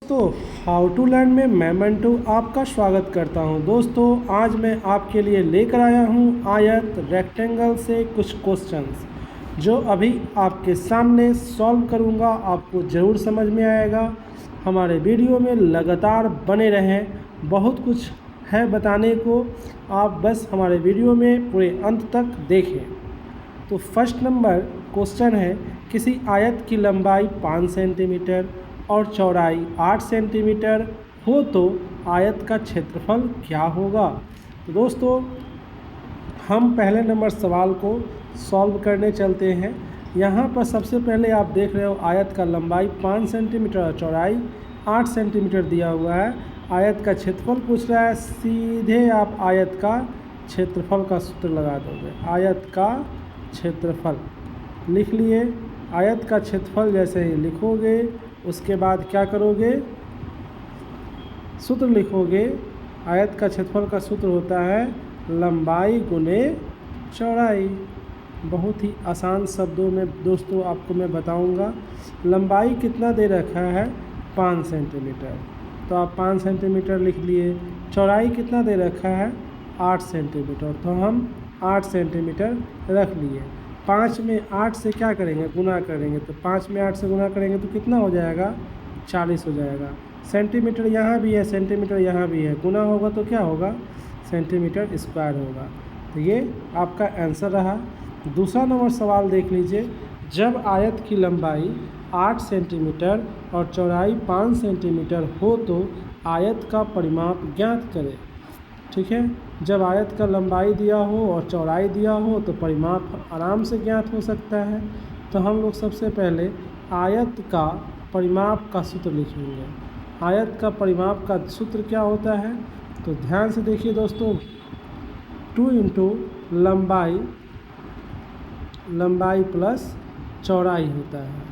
तो how to learn में मैं मंटू आपका स्वागत करता हूं। दोस्तों आज मैं आपके लिए लेकर आया हूं आयत रेक्टेंगल से कुछ क्वेश्चंस जो अभी आपके सामने सॉल्व करूंगा। आपको ज़रूर समझ में आएगा। हमारे वीडियो में लगातार बने रहें, बहुत कुछ है बताने को। आप बस हमारे वीडियो में पूरे अंत तक देखें। तो फर्स्ट नंबर क्वेश्चन है, किसी आयत की लंबाई 5 सेंटीमीटर और चौड़ाई 8 सेंटीमीटर हो तो आयत का क्षेत्रफल क्या होगा। तो दोस्तों हम पहले नंबर सवाल को सॉल्व करने चलते हैं। यहाँ पर सबसे पहले आप देख रहे हो आयत का लंबाई 5 सेंटीमीटर और चौड़ाई 8 सेंटीमीटर दिया हुआ है। आयत का क्षेत्रफल पूछ रहा है, सीधे आप आयत का क्षेत्रफल का सूत्र लगा दोगे। आयत का क्षेत्रफल लिख लिए। आयत का क्षेत्रफल जैसे ही लिखोगे उसके बाद क्या करोगे, सूत्र लिखोगे। आयत का क्षेत्रफल का सूत्र होता है लंबाई गुने चौड़ाई। बहुत ही आसान शब्दों में दोस्तों आपको मैं बताऊंगा। लंबाई कितना दे रखा है, 5 सेंटीमीटर, तो आप 5 सेंटीमीटर लिख लिए। चौड़ाई कितना दे रखा है, 8 सेंटीमीटर, तो हम 8 सेंटीमीटर रख लिए। 5 में 8 से क्या करेंगे, गुना करेंगे, तो 5 में 8 से गुना करेंगे तो कितना हो जाएगा, 40 हो जाएगा। सेंटीमीटर यहाँ भी है, सेंटीमीटर यहाँ भी है, गुना होगा तो क्या होगा, सेंटीमीटर स्क्वायर होगा। तो ये आपका आंसर रहा। दूसरा नंबर सवाल देख लीजिए। जब आयत की लंबाई 8 सेंटीमीटर और चौड़ाई 5 सेंटीमीटर हो तो आयत का परिमाप ज्ञात करें। ठीक है, जब आयत का लंबाई दिया हो और चौड़ाई दिया हो तो परिमाप आराम से ज्ञात हो सकता है। तो हम लोग सबसे पहले आयत का परिमाप का सूत्र लिखेंगे। आयत का परिमाप का सूत्र क्या होता है, तो ध्यान से देखिए दोस्तों। 2 इंटू लंबाई प्लस चौड़ाई होता है।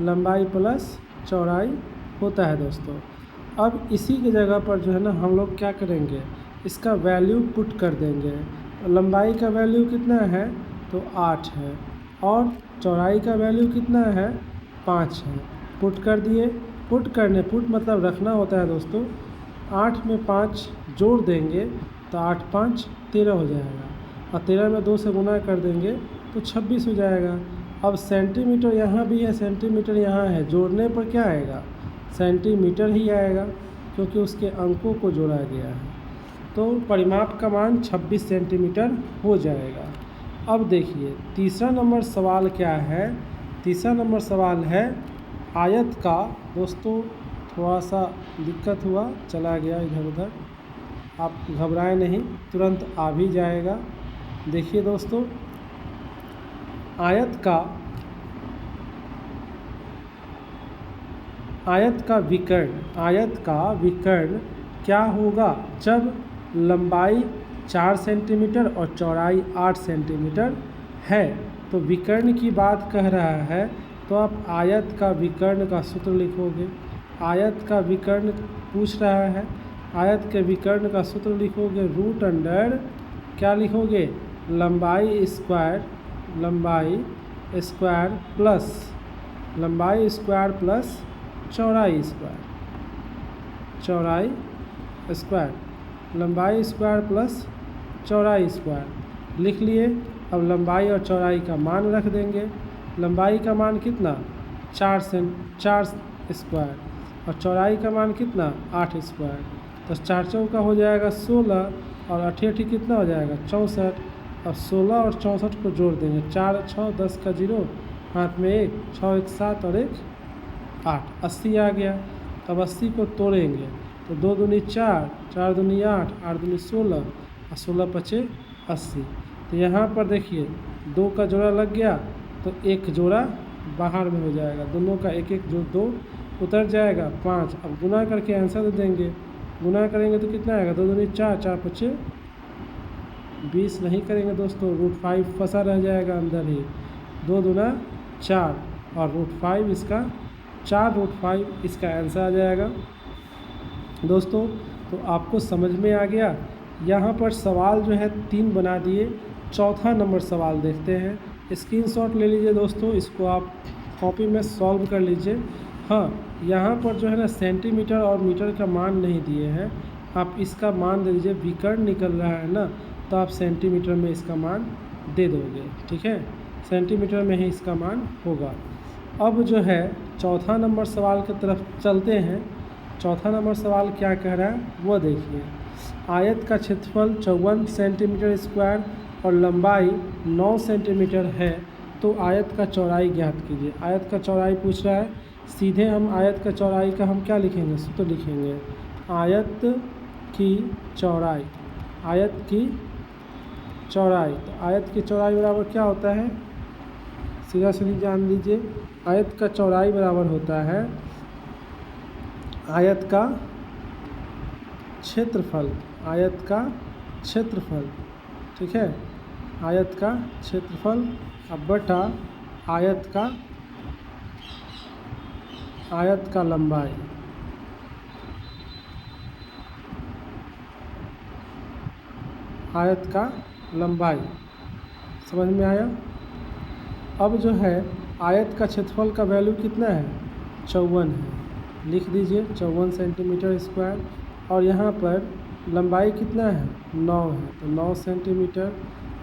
लंबाई प्लस चौड़ाई होता है दोस्तों। अब इसी की जगह पर जो है ना हम लोग क्या करेंगे, इसका वैल्यू पुट कर देंगे। लंबाई का वैल्यू कितना है, तो 8 है, और चौड़ाई का वैल्यू कितना है, 5 है। पुट कर दिए। पुट मतलब रखना होता है दोस्तों। 8 में 5 जोड़ देंगे तो 8 5 13 हो जाएगा, और 13 में 2 से गुना कर देंगे तो 26 हो जाएगा। अब सेंटीमीटर यहाँ भी है, सेंटीमीटर यहाँ है, जोड़ने पर क्या आएगा, सेंटीमीटर ही आएगा, क्योंकि उसके अंकों को जोड़ा गया है। तो परिमाप का मान 26 सेंटीमीटर हो जाएगा। अब देखिए तीसरा नंबर सवाल क्या है। तीसरा नंबर सवाल है आयत का, दोस्तों थोड़ा सा दिक्कत हुआ, चला गया इधर उधर, आप घबराएं नहीं, तुरंत आ भी जाएगा। देखिए दोस्तों, आयत का विकर्ण क्या होगा जब लंबाई 4 सेंटीमीटर और चौड़ाई 8 सेंटीमीटर है। तो विकर्ण की बात कह रहा है, तो आप आयत का विकर्ण का सूत्र लिखोगे। आयत का विकर्ण पूछ रहा है, आयत के विकर्ण का सूत्र लिखोगे रूट अंडर क्या लिखोगे, लंबाई स्क्वायर प्लस चौड़ाई स्क्वायर, लंबाई स्क्वायर प्लस चौड़ाई स्क्वायर लिख लिए। अब लंबाई और चौड़ाई का मान रख देंगे। लंबाई का मान कितना, 4 स्क्वायर, और चौड़ाई का मान कितना, 8 स्क्वायर। तो 4 चौका हो जाएगा 16, और 8 कितना हो जाएगा, 64। अब 16 और 64 को जोड़ देंगे, 4 6 10 का 0, हाथ में 1, 6 1 7 और 1 8, 80 आ गया। अब 80 को तोड़ेंगे तो 2 दूनी 4, 4 दूनी 8, 8 दूनी 16, और 16 पचे 80। तो यहाँ पर देखिए 2 का जोड़ा लग गया तो 1 जोड़ा बाहर में हो जाएगा, दोनों का 1 1 जो 2 उतर जाएगा, 5। अब गुना करके आंसर दे देंगे। गुना करेंगे तो कितना आएगा, 2 दूनी 4, 4 पचे 20 नहीं करेंगे दोस्तों, √5 फंसा रह जाएगा अंदर ही। 2 दूना 4 और √5 इसका, 4 √5 इसका आंसर आ जाएगा दोस्तों। तो आपको समझ में आ गया। यहाँ पर सवाल जो है 3 बना दिए। चौथा नंबर सवाल देखते हैं। स्क्रीनशॉट ले लीजिए दोस्तों, इसको आप कॉपी में सॉल्व कर लीजिए। हाँ, यहाँ पर जो है ना सेंटीमीटर और मीटर का मान नहीं दिए हैं, आप इसका मान दे दीजिए। विकर्ण निकल रहा है ना, तो आप सेंटीमीटर में इसका मान दे दोगे, ठीक है, सेंटीमीटर में ही इसका मान होगा। अब जो है चौथा नंबर सवाल की तरफ चलते हैं। चौथा नंबर सवाल क्या कह रहा है वो देखिए। आयत का क्षेत्रफल 54 सेंटीमीटर स्क्वायर और लंबाई 9 सेंटीमीटर है, तो आयत का चौड़ाई ज्ञात कीजिए। आयत का चौड़ाई पूछ रहा है, सीधे हम आयत का चौड़ाई का हम क्या लिखेंगे, सूत्र लिखेंगे। आयत की चौड़ाई, आयत की चौड़ाई, तो आयत की चौड़ाई बराबर क्या होता है, सीधा सीधी जान लीजिए। आयत का चौड़ाई बराबर होता है आयत का क्षेत्रफल, आयत का क्षेत्रफल, ठीक है, आयत का क्षेत्रफल अब बटा आयत का लंबाई। आयत का लंबाई समझ में आया। अब जो है आयत का क्षेत्रफल का वैल्यू कितना है, 54 है, लिख दीजिए 54 सेंटीमीटर स्क्वायर। और यहाँ पर लंबाई कितना है, 9 है, तो 9 सेंटीमीटर।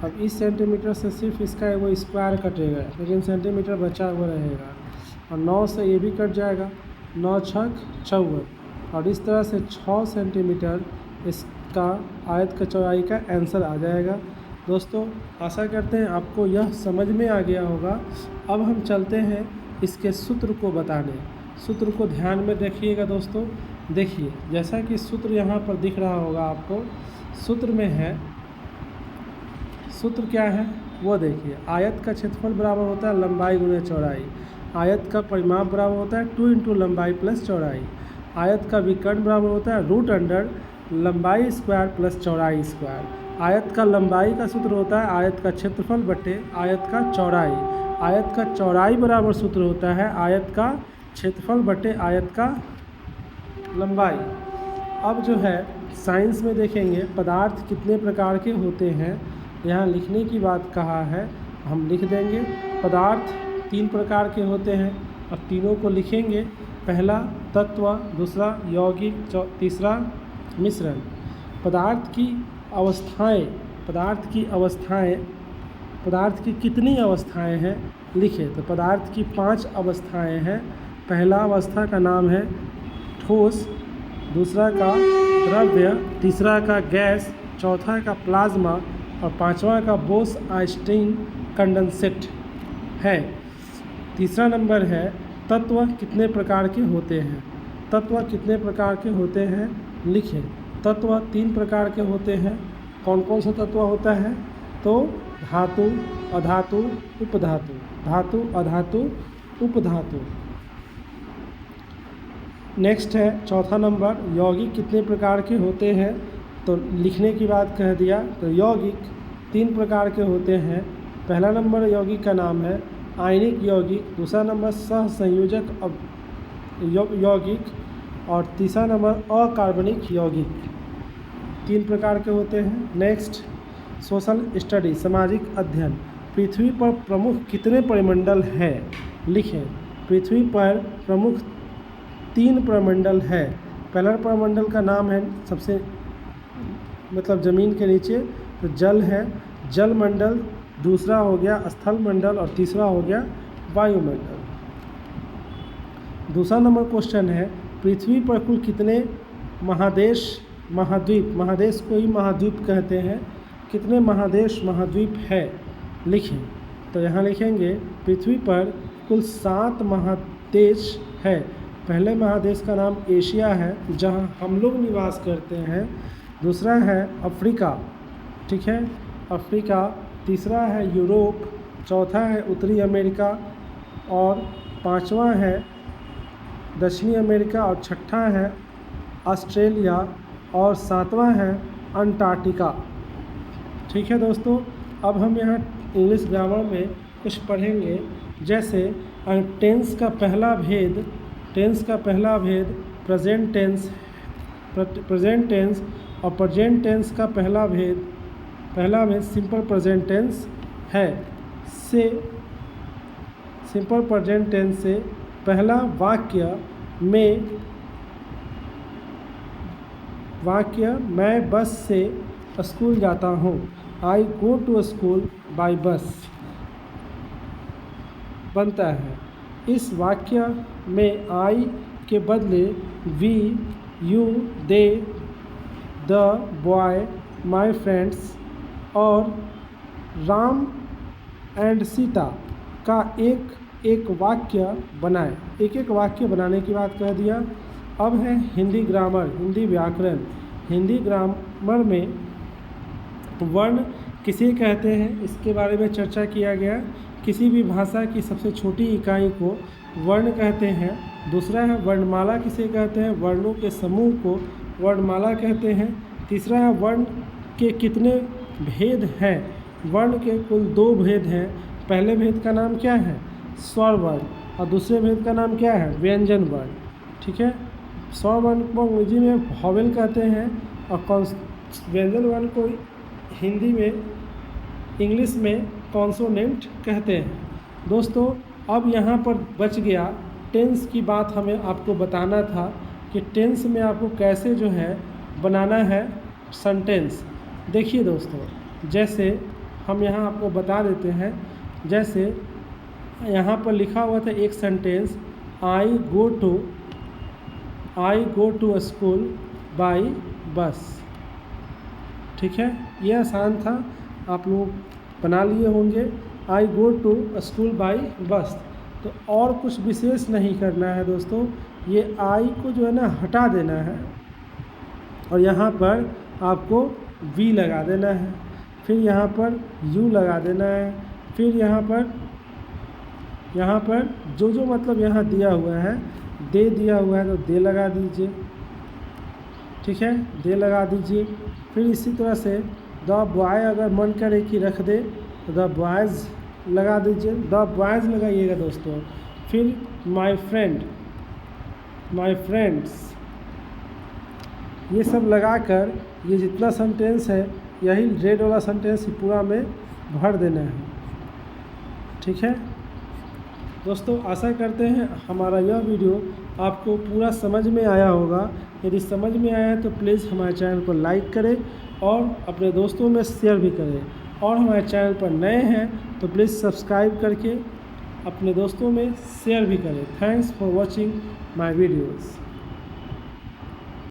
अब इस सेंटीमीटर से सिर्फ इसका वो स्क्वायर कटेगा, लेकिन सेंटीमीटर बचा हुआ रहेगा, और 9 से ये भी कट जाएगा, 9 छक 54, और इस तरह से 6 सेंटीमीटर इसका आयत का चौड़ाई का आंसर आ जाएगा। दोस्तों आशा करते हैं आपको यह समझ में आ गया होगा। अब हम चलते हैं इसके सूत्र को बताने। सूत्र को ध्यान में देखिएगा दोस्तों। देखिए जैसा कि सूत्र यहाँ पर दिख रहा होगा आपको, सूत्र में है, सूत्र क्या है वो देखिए। आयत का क्षेत्रफल बराबर होता है लंबाई गुणे चौड़ाई। आयत का परिमाप बराबर होता है 2 × लंबाई प्लस चौड़ाई। आयत का विकर्ण बराबर होता है √अंडर लंबाई स्क्वायर प्लस चौड़ाई स्क्वायर। आयत का लंबाई का सूत्र होता है आयत का क्षेत्रफल बटे आयत का चौड़ाई। आयत का चौड़ाई बराबर सूत्र होता है आयत का क्षेत्रफल बटे आयत का लंबाई। अब जो है साइंस में देखेंगे पदार्थ कितने प्रकार के होते हैं, यहाँ लिखने की बात कहा है, हम लिख देंगे। पदार्थ 3 प्रकार के होते हैं, और तीनों को लिखेंगे। पहला तत्व, दूसरा यौगिक, तीसरा मिश्रण। पदार्थ की अवस्थाएं, पदार्थ की कितनी अवस्थाएं हैं लिखे, तो पदार्थ की 5 अवस्थाएं हैं। पहला अवस्था का नाम है ठोस, दूसरा का द्रव्य, तीसरा का गैस, चौथा का प्लाज्मा, और पांचवा का बोस-आइंस्टीन कंडेंसेट है। तीसरा नंबर है तत्व कितने प्रकार के होते हैं। तत्व कितने प्रकार के होते हैं लिखें। तत्व 3 प्रकार के होते हैं। कौन कौन सा तत्व होता है, तो धातु, अधातु, उपधातु। धातु, अधातु, उपधातु। नेक्स्ट है चौथा नंबर, यौगिक कितने प्रकार के होते हैं, तो लिखने की बात कह दिया। तो यौगिक 3 प्रकार के होते हैं। पहला नंबर यौगिक का नाम है आयनिक यौगिक, दूसरा नंबर सहसंयोजक यौगिक, और तीसरा नंबर अकार्बनिक यौगिक। 3 प्रकार के होते हैं। नेक्स्ट सोशल स्टडी, सामाजिक अध्ययन। पृथ्वी पर प्रमुख कितने परिमंडल हैं लिखें। पृथ्वी पर प्रमुख 3 प्रमंडल है। पहला प्रमंडल का नाम है सबसे मतलब ज़मीन के नीचे, तो जल है, जलमंडल। दूसरा हो गया स्थल मंडल, और तीसरा हो गया वायुमंडल। दूसरा नंबर क्वेश्चन है पृथ्वी पर कुल कितने महादेश को ही महाद्वीप कहते हैं, कितने महाद्वीप है लिखें। तो यहाँ लिखेंगे पृथ्वी पर कुल 7 महादेश है। पहले महादेश का नाम एशिया है, जहाँ हम लोग निवास करते हैं। दूसरा है अफ्रीका, ठीक है, अफ्रीका। तीसरा है यूरोप, चौथा है उत्तरी अमेरिका, और पांचवा है दक्षिणी अमेरिका, और छठा है ऑस्ट्रेलिया, और सातवां है अंटार्कटिका। ठीक है दोस्तों, अब हम यहाँ इंग्लिश ग्रामर में कुछ पढ़ेंगे। जैसे टेंस का पहला भेद प्रेजेंट टेंस, और प्रेजेंट टेंस का पहला भेद सिंपल प्रेजेंट टेंस है। सिंपल प्रेजेंट टेंस से पहला वाक्य मैं बस से स्कूल जाता हूँ। I go to school by bus बनता है। इस वाक्य में आई के बदले we, you, they, the, boy, my friends और राम एंड सीता का एक वाक्य बनाए। एक वाक्य बनाने की बात कह दिया। अब है हिंदी ग्रामर, हिंदी व्याकरण। हिंदी ग्रामर में वर्ण किसे कहते हैं इसके बारे में चर्चा किया गया। किसी भी भाषा की सबसे छोटी इकाई को वर्ण कहते हैं। दूसरा है वर्णमाला किसे कहते हैं, वर्णों के समूह को वर्णमाला कहते हैं। तीसरा है वर्ण के कितने भेद हैं। वर्ण के कुल 2 भेद हैं। पहले भेद का नाम क्या है, स्वर वर्ण, और दूसरे भेद का नाम क्या है, व्यंजन वर्ण। ठीक है, स्वर वर्ण को अंग्रेजी में वॉवेल कहते हैं और व्यंजन वर्ण को हिंदी में, इंग्लिश में कॉन्सोनेंट कहते हैं। दोस्तों अब यहाँ पर बच गया टेंस की बात। हमें आपको बताना था कि टेंस में आपको कैसे जो है बनाना है सेंटेंस। देखिए दोस्तों, जैसे हम यहाँ आपको बता देते हैं। जैसे यहाँ पर लिखा हुआ था एक sentence, I go to school by bus. ठीक है, ये आसान था, आप लोग बना लिए होंगे। आई गो टू स्कूल बाय बस। तो और कुछ विशेष नहीं करना है दोस्तों, ये आई को जो है ना हटा देना है और यहाँ पर आपको वी लगा देना है, फिर यहाँ पर यू लगा देना है, फिर यहाँ पर जो मतलब यहाँ दिया हुआ है, दे दिया हुआ है तो दे लगा दीजिए। ठीक है, दे लगा दीजिए। फिर इसी तरह से द बॉय अगर मन करे कि रख दे तो द बॉयज़ लगा दीजिए, द बॉयज़ लगाइएगा दोस्तों। फिर माय फ्रेंड्स, ये सब लगाकर ये जितना सेंटेंस है, यही रेड वाला सेंटेंस पूरा में भर देना है। ठीक है दोस्तों, आशा करते हैं हमारा यह वीडियो आपको पूरा समझ में आया होगा। यदि समझ में आया है तो प्लीज़ हमारे चैनल को लाइक करें और अपने दोस्तों में शेयर भी करें, और हमारे चैनल पर नए हैं तो प्लीज़ सब्सक्राइब करके अपने दोस्तों में शेयर भी करें। Thanks for watching my videos.